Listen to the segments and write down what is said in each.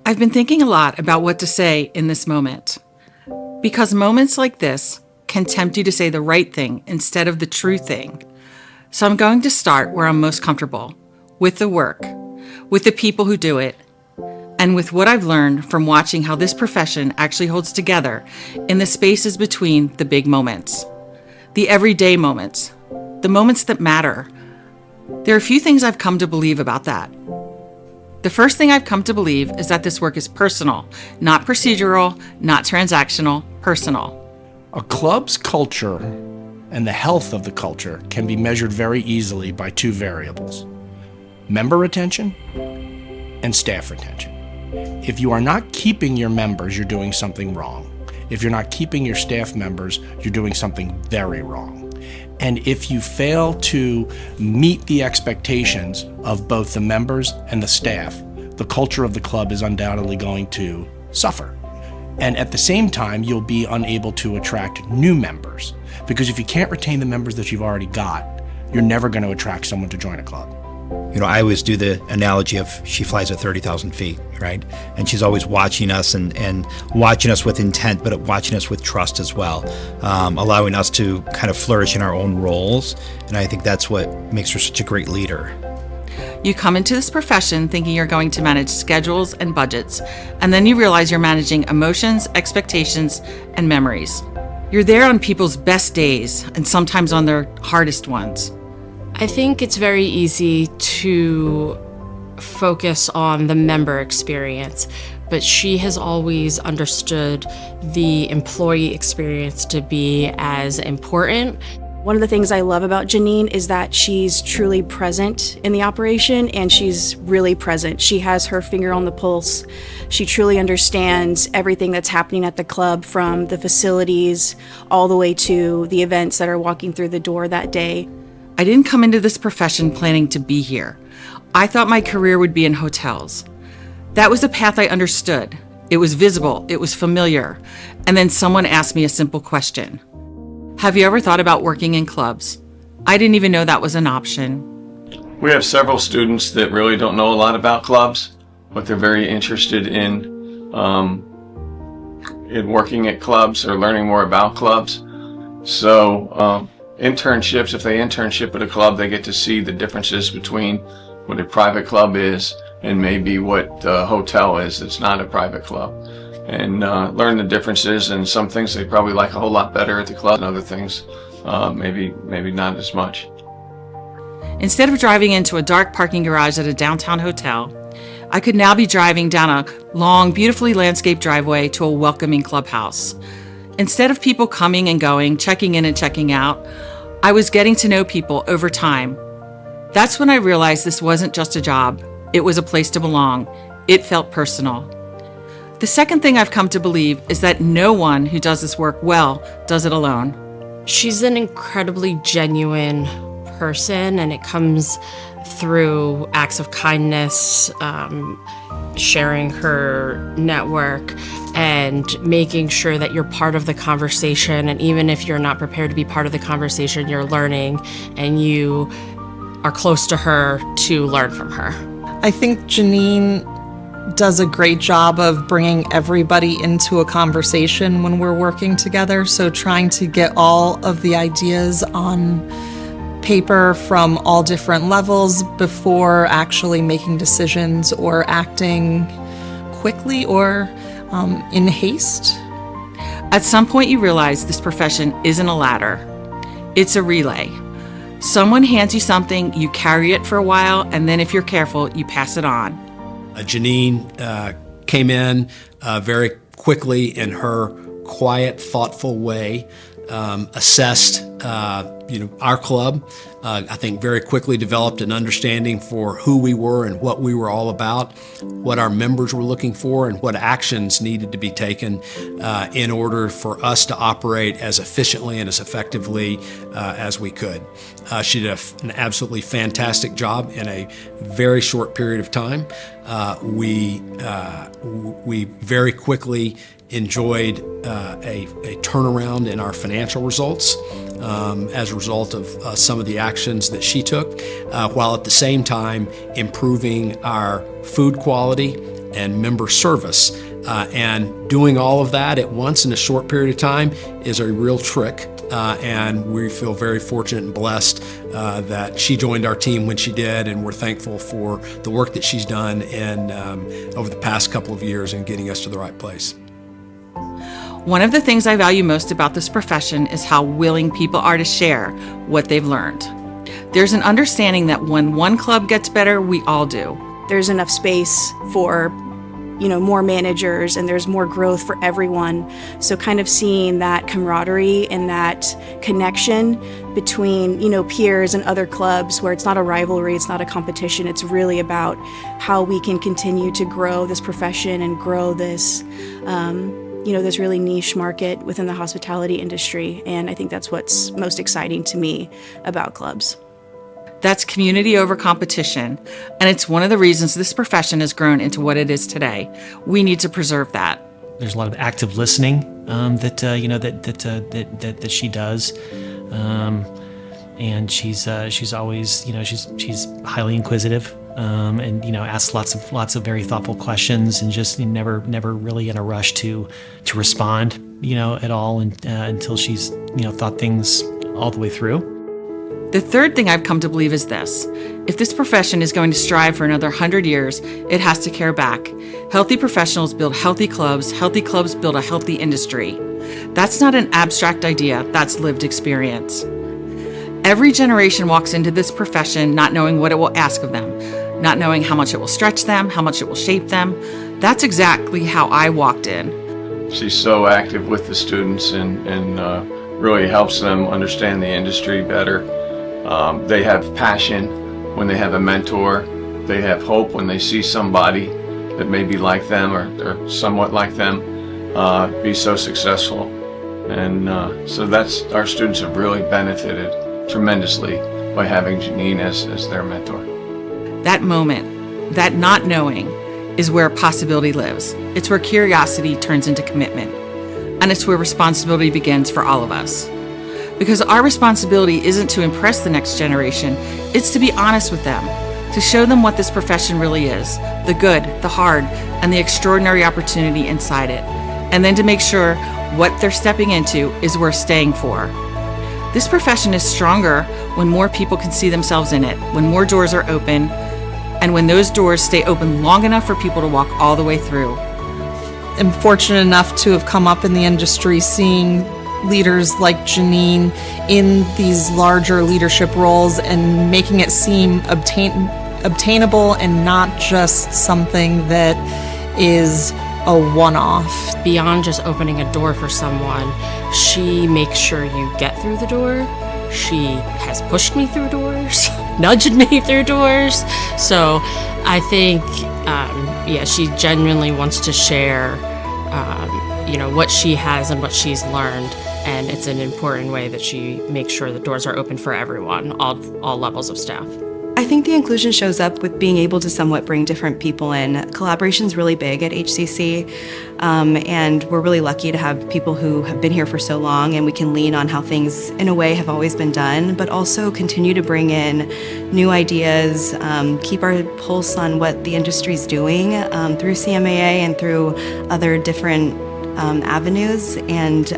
I've been thinking a lot about what to say in this moment, because moments like this can tempt you to say the right thing instead of the true thing. So I'm going to start where I'm most comfortable, with the work, with the people who do it, and with what I've learned from watching how this profession actually holds together in the spaces between the big moments, the everyday moments, the moments that matter. There are a few things I've come to believe about that. The first thing I've come to believe is that this work is personal, not procedural, not transactional, personal. A club's culture and the health of the culture can be measured very easily by two variables: member retention and staff retention. If you are not keeping your members, you're doing something wrong. If you're not keeping your staff members, you're doing something very wrong. And if you fail to meet the expectations of both the members and the staff, the culture of the club is undoubtedly going to suffer. And at the same time, you'll be unable to attract new members, because if you can't retain the members that you've already got, you're never going to attract someone to join a club. You know, I always do the analogy of she flies at 30,000 feet, right? And she's always watching us and watching us with intent, but watching us with trust as well, allowing us to kind of flourish in our own roles. And I think that's what makes her such a great leader. You come into this profession thinking you're going to manage schedules and budgets, and then you realize you're managing emotions, expectations, and memories. You're there on people's best days and sometimes on their hardest ones. I think it's very easy to focus on the member experience, but she has always understood the employee experience to be as important. One of the things I love about Janine is that she's truly present in the operation, and she's really present. She has her finger on the pulse. She truly understands everything that's happening at the club, from the facilities all the way to the events that are walking through the door that day. I didn't come into this profession planning to be here. I thought my career would be in hotels. That was the path I understood. It was visible, it was familiar. And then someone asked me a simple question. Have you ever thought about working in clubs? I didn't even know that was an option. We have several students that really don't know a lot about clubs, but they're very interested in working at clubs or learning more about clubs. So internships, if they internship at a club, they get to see the differences between what a private club is and maybe what a hotel is that's not a private club, and learn the differences, and some things they probably like a whole lot better at the club, and other things maybe not as much. Instead of driving into a dark parking garage at a downtown hotel, I could now be driving down a long, beautifully landscaped driveway to a welcoming clubhouse. Instead of people coming and going, checking in and checking out, I was getting to know people over time. That's when I realized this wasn't just a job. It was a place to belong. It felt personal. The second thing I've come to believe is that no one who does this work well does it alone. She's an incredibly genuine person, and it comes through acts of kindness, sharing her network, and making sure that you're part of the conversation. And even if you're not prepared to be part of the conversation, you're learning, and you are close to her to learn from her. I think Janine does a great job of bringing everybody into a conversation when we're working together. So trying to get all of the ideas on paper from all different levels before actually making decisions or acting quickly or in haste. At some point you realize this profession isn't a ladder. It's a relay. Someone hands you something, you carry it for a while, and then if you're careful, you pass it on. Janine came in very quickly in her quiet, thoughtful way, assessed our club. I think very quickly developed an understanding for who we were and what we were all about, what our members were looking for, and what actions needed to be taken in order for us to operate as efficiently and as effectively as we could. She did an absolutely fantastic job in a very short period of time. We very quickly enjoyed a turnaround in our financial results. as a result of some of the actions that she took, while at the same time improving our food quality and member service. And doing all of that at once in a short period of time is a real trick. And we feel very fortunate and blessed that she joined our team when she did, and we're thankful for the work that she's done over the past couple of years in getting us to the right place. One of the things I value most about this profession is how willing people are to share what they've learned. There's an understanding that when one club gets better, we all do. There's enough space for more managers, and there's more growth for everyone. So kind of seeing that camaraderie and that connection between, peers and other clubs, where it's not a rivalry, it's not a competition, it's really about how we can continue to grow this profession and grow this, this really niche market within the hospitality industry. And I think that's what's most exciting to me about clubs. That's community over competition, and it's one of the reasons this profession has grown into what it is today. We need to preserve that. There's a lot of active listening that she does, and she's always she's highly inquisitive, and asks lots of very thoughtful questions, and just never really in a rush to respond at all, and until she's thought things all the way through. The third thing I've come to believe is this: if this profession is going to strive for another 100 years, it has to care back. Healthy professionals build healthy clubs build a healthy industry. That's not an abstract idea, that's lived experience. Every generation walks into this profession not knowing what it will ask of them, not knowing how much it will stretch them, how much it will shape them. That's exactly how I walked in. She's so active with the students and really helps them understand the industry better. They have passion when they have a mentor. They have hope when they see somebody that may be like them or somewhat like them be so successful. And so our students have really benefited tremendously by having Janine as their mentor. That moment, that not knowing, is where possibility lives. It's where curiosity turns into commitment. And it's where responsibility begins for all of us. Because our responsibility isn't to impress the next generation, it's to be honest with them, to show them what this profession really is, the good, the hard, and the extraordinary opportunity inside it, and then to make sure what they're stepping into is worth staying for. This profession is stronger when more people can see themselves in it, when more doors are open, and when those doors stay open long enough for people to walk all the way through. I'm fortunate enough to have come up in the industry seeing leaders like Janine in these larger leadership roles and making it seem obtainable and not just something that is a one-off. Beyond just opening a door for someone, she makes sure you get through the door. She has pushed me through doors, nudged me through doors. So I think, she genuinely wants to share, what she has and what she's learned. And it's an important way that she makes sure the doors are open for everyone, all levels of staff. I think the inclusion shows up with being able to somewhat bring different people in. Collaboration's really big at HCC, and we're really lucky to have people who have been here for so long, and we can lean on how things, in a way, have always been done, but also continue to bring in new ideas, keep our pulse on what the industry's doing through CMAA and through other different avenues, and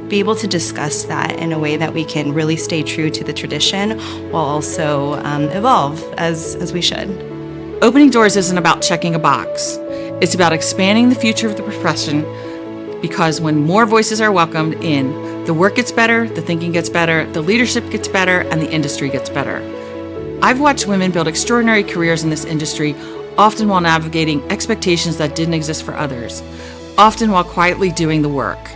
be able to discuss that in a way that we can really stay true to the tradition while also evolve as we should. Opening doors isn't about checking a box. It's about expanding the future of the profession, because when more voices are welcomed in, the work gets better, the thinking gets better, the leadership gets better, and the industry gets better. I've watched women build extraordinary careers in this industry, often while navigating expectations that didn't exist for others, often while quietly doing the work.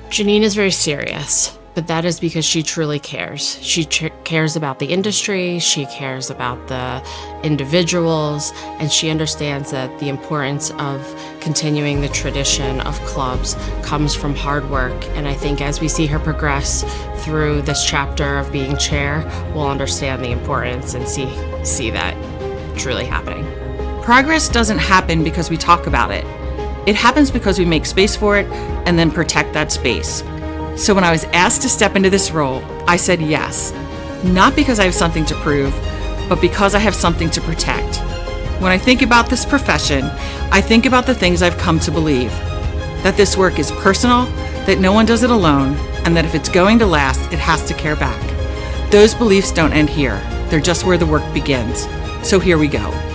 Janine is very serious, but that is because she truly cares. She cares about the industry, she cares about the individuals, and she understands that the importance of continuing the tradition of clubs comes from hard work. And I think as we see her progress through this chapter of being chair, we'll understand the importance and see that truly happening. Progress doesn't happen because we talk about it. It happens because we make space for it and then protect that space. So when I was asked to step into this role, I said yes, not because I have something to prove, but because I have something to protect. When I think about this profession, I think about the things I've come to believe. That this work is personal, that no one does it alone, and that if it's going to last, it has to care back. Those beliefs don't end here. They're just where the work begins. So here we go.